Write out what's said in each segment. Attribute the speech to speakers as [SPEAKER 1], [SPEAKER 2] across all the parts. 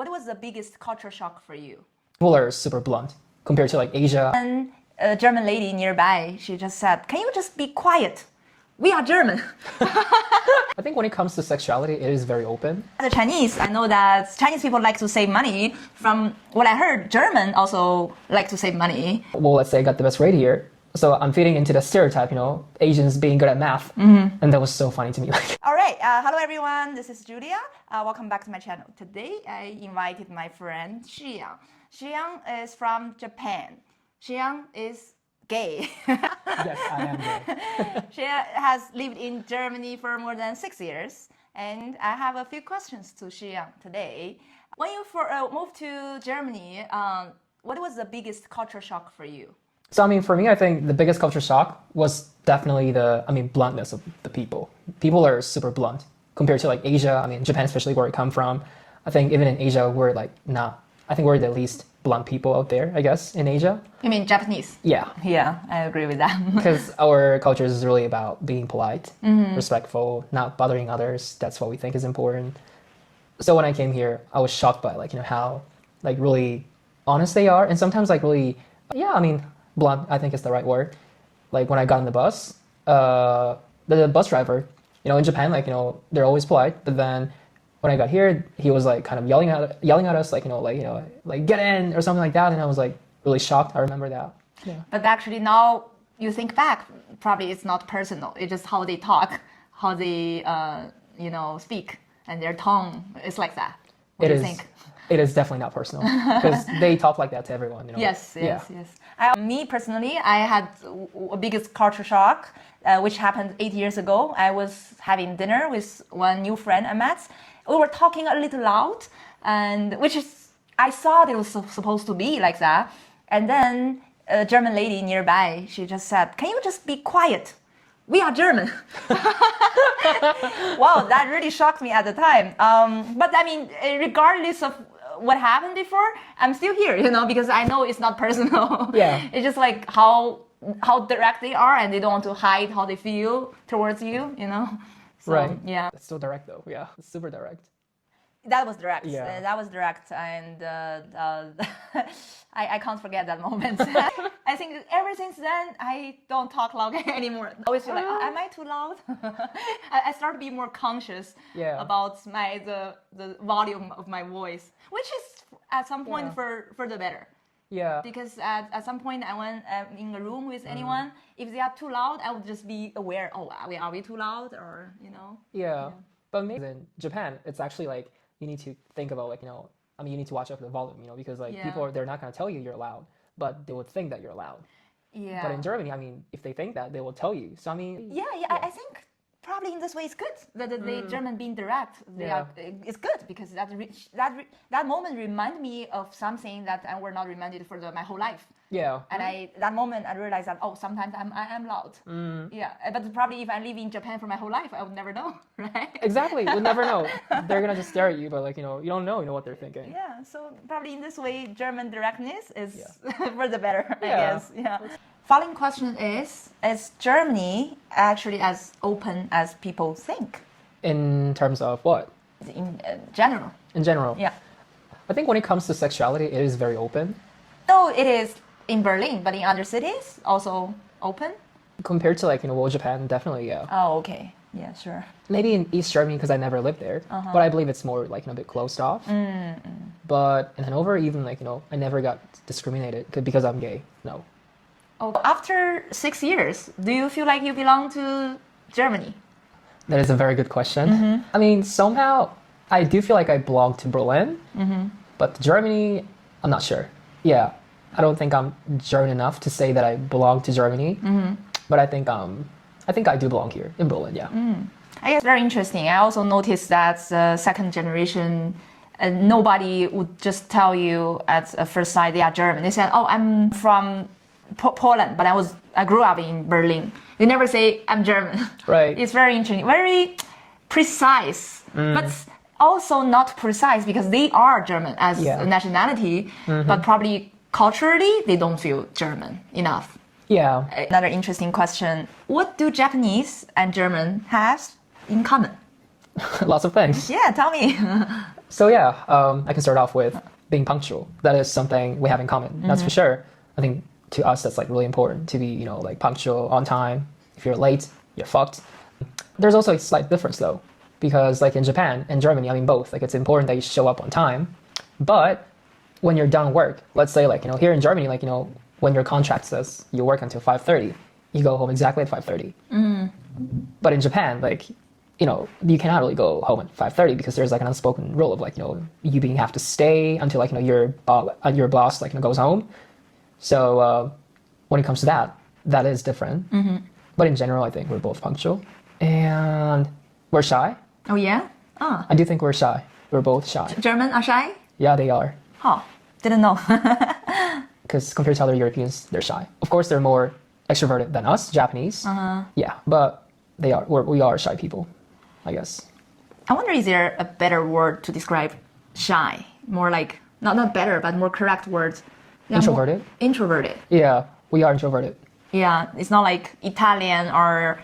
[SPEAKER 1] What was the biggest culture shock for you?
[SPEAKER 2] People are super blunt compared to like Asia.
[SPEAKER 1] And a German lady nearby, she just said, "Can you just be quiet? We are German."
[SPEAKER 2] I think when it comes to sexuality, it is very open.
[SPEAKER 1] As a Chinese, I know that Chinese people like to save money. From what I heard, German also like to save money.
[SPEAKER 2] Well, let's say I got the best grade here. So I'm fitting into the stereotype, Asians being good at math. And that was so funny to me.
[SPEAKER 1] All right, hello everyone, this is Julia. Welcome back to my channel. Today, I invited my friend Shiyang. Shiyang is from Japan. Shiyang is gay.
[SPEAKER 2] Yes, I am gay.
[SPEAKER 1] She has lived in Germany for more than 6 years. And I have a few questions to Shiyang today. When you moved to Germany, what was the biggest culture shock for you?
[SPEAKER 2] So, for me, I think the biggest culture shock was definitely the bluntness of the people. People are super blunt compared to like Asia. Japan, especially where I come from. I think even in Asia, we're I think we're the least blunt people out there, I guess, in Asia.
[SPEAKER 1] You mean Japanese?
[SPEAKER 2] Yeah.
[SPEAKER 1] Yeah, I agree with that.
[SPEAKER 2] Because our culture is really about being polite, respectful, not bothering others. That's what we think is important. So when I came here, I was shocked by how really honest they are, and sometimes really, blunt, I think is the right word. When I got on the bus, the bus driver, in Japan, they're always polite, but then when I got here, he was kind of yelling at us, get in or something like that, and I was really shocked. I remember that. Yeah.
[SPEAKER 1] But actually, now you think back, probably it's not personal. It's just how they talk, how they speak, and their tone is like that. What do you think?
[SPEAKER 2] It is definitely not personal because they talk like that to everyone.
[SPEAKER 1] Yes. Me personally, I had a biggest culture shock, which happened 8 years ago. I was having dinner with one new friend I met. We were talking a little loud, and I thought it was supposed to be like that. And then a German lady nearby, she just said, "Can you just be quiet? We are German." Wow, that really shocked me at the time. But regardless of what happened before, I'm still here, because I know it's not personal.
[SPEAKER 2] Yeah.
[SPEAKER 1] It's just how direct they are, and they don't want to hide how they feel towards you, So,
[SPEAKER 2] right.
[SPEAKER 1] Yeah.
[SPEAKER 2] It's still direct though. Yeah. It's super direct.
[SPEAKER 1] That was direct.
[SPEAKER 2] Yeah.
[SPEAKER 1] That was direct, and I can't forget that moment. I think ever since then, I don't talk loud anymore. I always feel am I too loud? I start to be more conscious about the volume of my voice, which is at some point for the better.
[SPEAKER 2] Yeah.
[SPEAKER 1] Because at some point, when I'm in a room with anyone, if they are too loud, I would just be aware. Oh, are we too loud, or
[SPEAKER 2] Yeah. But maybe in Japan, it's actually you need to think about you need to watch out for the volume, because people they're not gonna tell you you're loud, but they would think that you're loud.
[SPEAKER 1] Yeah.
[SPEAKER 2] But in Germany, if they think that, they will tell you. So
[SPEAKER 1] I think probably in this way it's good that the German being direct. It's good because that moment reminded me of something that I were not reminded for my whole life.
[SPEAKER 2] Yeah.
[SPEAKER 1] And that moment I realized that sometimes I am loud. Yeah. But probably if I live in Japan for my whole life, I would never know, right?
[SPEAKER 2] Exactly. You'll never know. They're gonna just stare at you, but you don't know what they're thinking.
[SPEAKER 1] Yeah. So probably in this way, German directness is for the better, I
[SPEAKER 2] Yeah.
[SPEAKER 1] guess. Yeah. Following question is Germany actually as open as people think?
[SPEAKER 2] In terms of what?
[SPEAKER 1] In general.
[SPEAKER 2] In general.
[SPEAKER 1] Yeah.
[SPEAKER 2] I think when it comes to sexuality, it is very open.
[SPEAKER 1] Though it is in Berlin, but in other cities also open?
[SPEAKER 2] Compared to Japan, definitely, yeah.
[SPEAKER 1] Oh, okay. Yeah, sure.
[SPEAKER 2] Maybe in East Germany because I never lived there, but I believe it's more a bit closed off. But in Hanover, even I never got discriminated because I'm gay. No.
[SPEAKER 1] Oh, after 6 years, do you feel like you belong to Germany?
[SPEAKER 2] That is a very good question. Somehow I do feel like I belong to Berlin, but Germany, I'm not sure. Yeah, I don't think I'm German enough to say that I belong to Germany, but I think I do belong here in Berlin. Yeah.
[SPEAKER 1] I guess very interesting. I also noticed that second generation, nobody would just tell you at first sight they are German. They said, "Oh, I'm from Poland, but I grew up in Berlin." They never say I'm German.
[SPEAKER 2] Right.
[SPEAKER 1] It's very interesting, very precise, but also not precise because they are German as a nationality, but probably culturally they don't feel German enough.
[SPEAKER 2] Yeah.
[SPEAKER 1] Another interesting question: what do Japanese and German have in common?
[SPEAKER 2] Lots of things.
[SPEAKER 1] Yeah, tell me.
[SPEAKER 2] So yeah, I can start off with being punctual. That is something we have in common. That's for sure. I think to us that's like really important to be, you know, like punctual, on time. If you're late, you're fucked. There's also a slight difference though, because like in Japan and Germany, I mean both, like it's important that you show up on time. But when you're done work, let's say like, you know, here in Germany, like, you know, when your contract says you work until 5:30, you go home exactly at 5:30. But in Japan, like, you know, you cannot really go home at 5:30 because there's like an unspoken rule of like, you know, you being have to stay until like, you know, your boss like, you know, goes home. So when it comes to that, that is different. But in general, I think we're both punctual and we're shy.
[SPEAKER 1] Oh yeah? Ah.
[SPEAKER 2] I do think we're shy. We're both shy.
[SPEAKER 1] German are shy?
[SPEAKER 2] Yeah, they are.
[SPEAKER 1] Huh. Didn't know.
[SPEAKER 2] Because compared to other Europeans, they're shy. Of course, they're more extroverted than us, Japanese. Yeah, but we are shy people, I guess.
[SPEAKER 1] I wonder, is there a better word to describe shy? More like, not better, but more correct words. Yeah,
[SPEAKER 2] Introverted?
[SPEAKER 1] Introverted.
[SPEAKER 2] Yeah, we are introverted.
[SPEAKER 1] Yeah, it's not like Italian or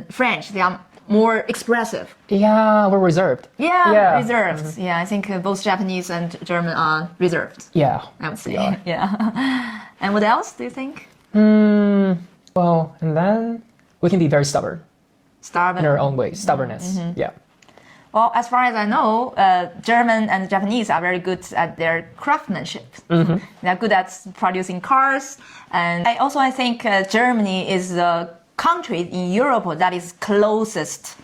[SPEAKER 1] French. They are more expressive.
[SPEAKER 2] Yeah, we're reserved.
[SPEAKER 1] Yeah. Reserved. Yeah, I think both Japanese and German are reserved.
[SPEAKER 2] Yeah,
[SPEAKER 1] I would say.
[SPEAKER 2] we are.
[SPEAKER 1] Yeah. And what else do you think?
[SPEAKER 2] Well, and then we can be very stubborn
[SPEAKER 1] Stubborn.
[SPEAKER 2] in our own way. Stubbornness. Yeah.
[SPEAKER 1] Well, as far as I know, German and Japanese are very good at their craftsmanship. They're good at producing cars. And I think Germany is the country in Europe that is closest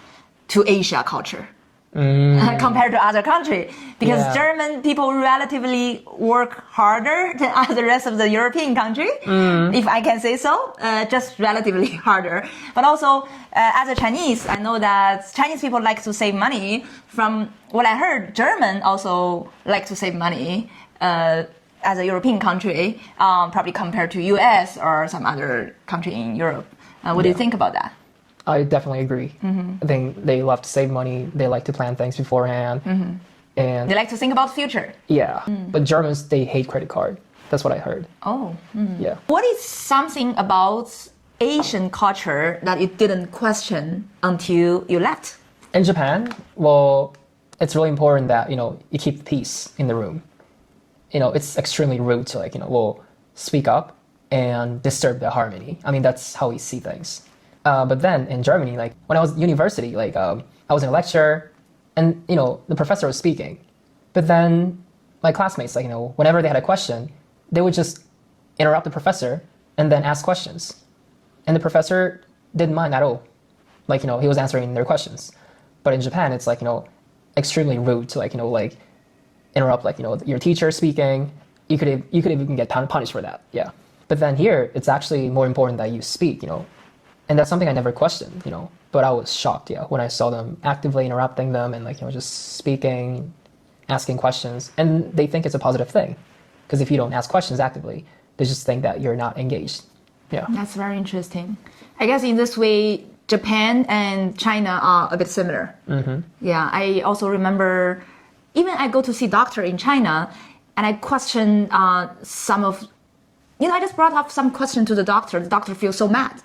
[SPEAKER 1] to Asia culture compared to other countries. Because German people relatively work harder than the rest of the European country, if I can say so, just relatively harder. But also, as a Chinese, I know that Chinese people like to save money. From what I heard, German also like to save money as a European country, probably compared to US or some other country in Europe. What do you think about that?
[SPEAKER 2] I definitely agree. I think they love to save money. They like to plan things beforehand. And
[SPEAKER 1] They like to think about the future.
[SPEAKER 2] yeah, but Germans, they hate credit card. That's what I heard.
[SPEAKER 1] Oh.
[SPEAKER 2] Yeah.
[SPEAKER 1] What is something about Asian culture that you didn't question until you left?
[SPEAKER 2] In Japan, well, it's really important that, you know, you keep peace in the room. You know, it's extremely rude to like, you know, well, speak up and disturb the harmony. I mean, that's how we see things. But then in Germany, like when I was at university, like I was in a lecture and, you know, the professor was speaking. But then my classmates, like, you know, whenever they had a question, they would just interrupt the professor and then ask questions. And the professor didn't mind at all. Like, you know, he was answering their questions. But in Japan, it's like, you know, extremely rude to like, you know, like interrupt like, you know, your teacher speaking. You could even get punished for that. Yeah. But then here, it's actually more important that you speak, you know. And that's something I never questioned, you know. But I was shocked, yeah, when I saw them actively interrupting them and like, you know, just speaking, asking questions. And they think it's a positive thing. Because if you don't ask questions actively, they just think that you're not engaged. Yeah.
[SPEAKER 1] That's very interesting. I guess in this way, Japan and China are a bit similar. Yeah, I also remember, even I go to see doctor in China, and I question some of, you know, I just brought up some question to the doctor. The doctor feels so mad.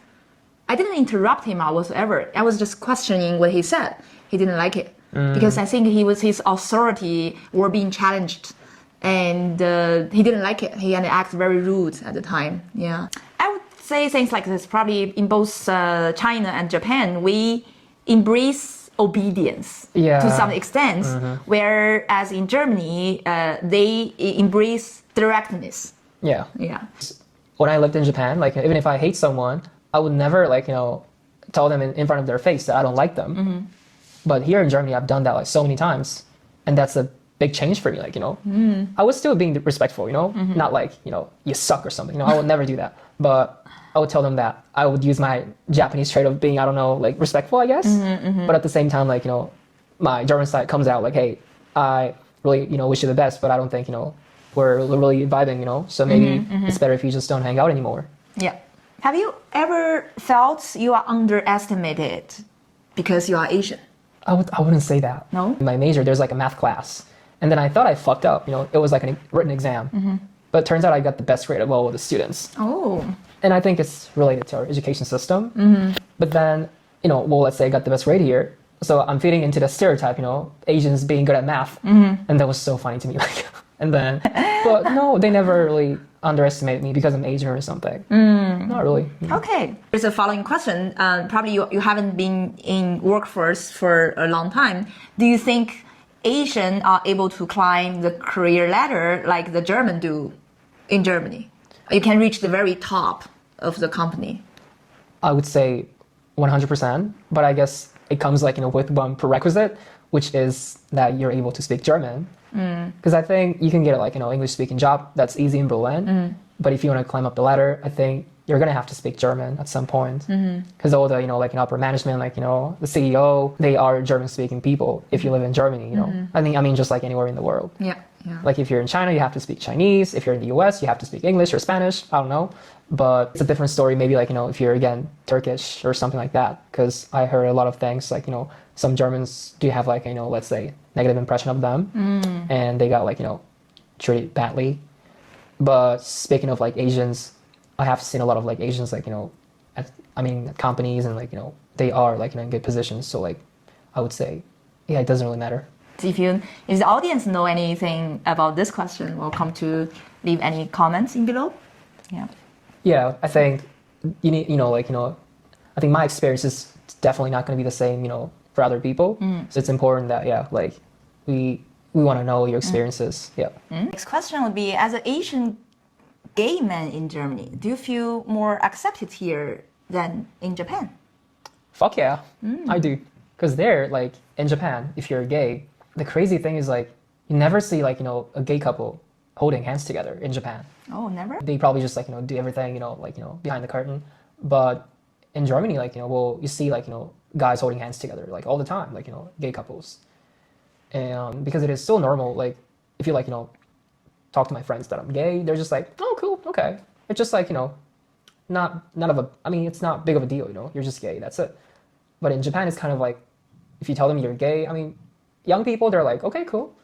[SPEAKER 1] I didn't interrupt him or whatsoever. I was just questioning what he said. He didn't like it because I think his authority were being challenged, and he didn't like it. He acted very rude at the time. Yeah, I would say things like this. Probably in both China and Japan, we embrace obedience to some extent, whereas in Germany, they embrace directness.
[SPEAKER 2] Yeah.
[SPEAKER 1] Yeah.
[SPEAKER 2] When I lived in Japan, like even if I hate someone, I would never like, you know, tell them in front of their face that I don't like them. But here in Germany, I've done that like so many times. And that's a big change for me. Like, you know, I was still being respectful, you know, not like, you know, you suck or something. You know, I would never do that. But I would tell them that I would use my Japanese trait of being, I don't know, like respectful, I guess. But at the same time, like, you know, my German side comes out like, hey, I really, you know, wish you the best, but I don't think, you know, we're really vibing, you know, so maybe it's better if you just don't hang out anymore.
[SPEAKER 1] Yeah. Have you ever felt you are underestimated because you are Asian?
[SPEAKER 2] I wouldn't say that.
[SPEAKER 1] No?
[SPEAKER 2] In my major, there's like a math class. And then I thought I fucked up, you know, it was like a written exam. But it turns out I got the best grade of all of the students.
[SPEAKER 1] Oh.
[SPEAKER 2] And I think it's related to our education system. But then, you know, well, let's say I got the best grade here. So I'm feeding into the stereotype, Asians being good at math. And that was so funny to me. Like, and then, but no, they never really underestimate me because I'm Asian or something. Not really.
[SPEAKER 1] Okay. There's a following question. Probably you haven't been in workforce for a long time. Do you think Asian are able to climb the career ladder like the German do in Germany? You can reach the very top of the company.
[SPEAKER 2] I would say 100%, but I guess it comes like, with one prerequisite, which is that you're able to speak German. Because I think you can get like, English speaking job that's easy in Berlin. But if you want to climb up the ladder, I think you're going to have to speak German at some point. Because all the, upper management, like, the CEO, they are German speaking people if you live in Germany, I mean, just like anywhere in the world.
[SPEAKER 1] Yeah.
[SPEAKER 2] Like if you're in China, you have to speak Chinese. If you're in the US, you have to speak English or Spanish. I don't know. But it's a different story. Maybe like, if you're again Turkish or something like that. Because I heard a lot of things like, some Germans do have like, let's say negative impression of them. And they got like, treated badly. But speaking of like Asians, I have seen a lot of like Asians like, at companies and like, they are like in good positions. So like, I would say, yeah, it doesn't really matter.
[SPEAKER 1] If the audience know anything about this question, welcome to leave any comments in below.
[SPEAKER 2] Yeah, I think you need, I think my experience is definitely not going to be the same, for other people. So it's important that, like we want to know your experiences.
[SPEAKER 1] Next question would be, as an Asian gay man in Germany, do you feel more accepted here than in Japan?
[SPEAKER 2] Fuck yeah, I do. Because there, like in Japan, if you're gay, the crazy thing is like you never see like a gay couple holding hands together in Japan.
[SPEAKER 1] Oh, never?
[SPEAKER 2] They probably just like do everything behind the curtain. But in Germany, like well, you see like guys holding hands together like all the time, like gay couples. And because it is so normal, like if you like talk to my friends that I'm gay, they're just like, oh cool, okay. It's just like it's not big of a deal, you're just gay, that's it. But in Japan, it's kind of like if you tell them you're gay, young people, they're like, okay, cool.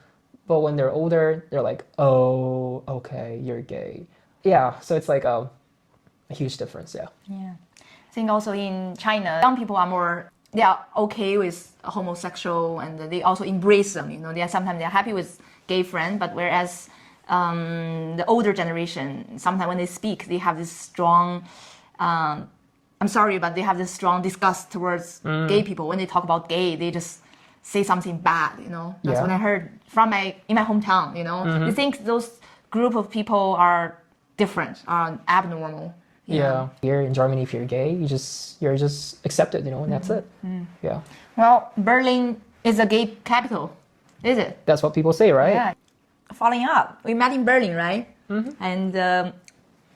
[SPEAKER 2] But when they're older, they're like, oh, okay, you're gay. Yeah, so it's like a huge difference, yeah.
[SPEAKER 1] I think also in China, young people they are okay with homosexual and they also embrace them. Sometimes they're happy with gay friends, but whereas the older generation, sometimes when they speak, they have this strong, I'm sorry, but they have this strong disgust towards gay people. When they talk about gay, they just say something bad, That's what I heard in my hometown, They think those group of people are different, are abnormal.
[SPEAKER 2] Yeah. Here in Germany, if you're gay, you're just accepted, and that's it. Yeah.
[SPEAKER 1] Well, Berlin is a gay capital, is it?
[SPEAKER 2] That's what people say, right?
[SPEAKER 1] Yeah. Following up, we met in Berlin, right? And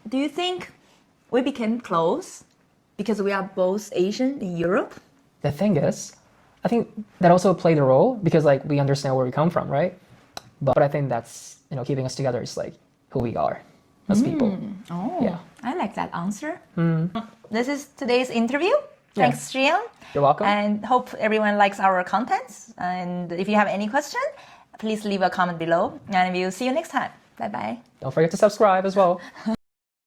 [SPEAKER 1] do you think we became close because we are both Asian in Europe?
[SPEAKER 2] The thing is, I think that also played a role because like we understand where we come from, right? But I think that's keeping us together is like who we are as people.
[SPEAKER 1] Oh,
[SPEAKER 2] yeah.
[SPEAKER 1] I like that answer. This is today's interview. Thanks, Xian.
[SPEAKER 2] You're welcome.
[SPEAKER 1] And hope everyone likes our contents. And if you have any question, please leave a comment below. And we'll see you next time. Bye-bye.
[SPEAKER 2] Don't forget to subscribe as well.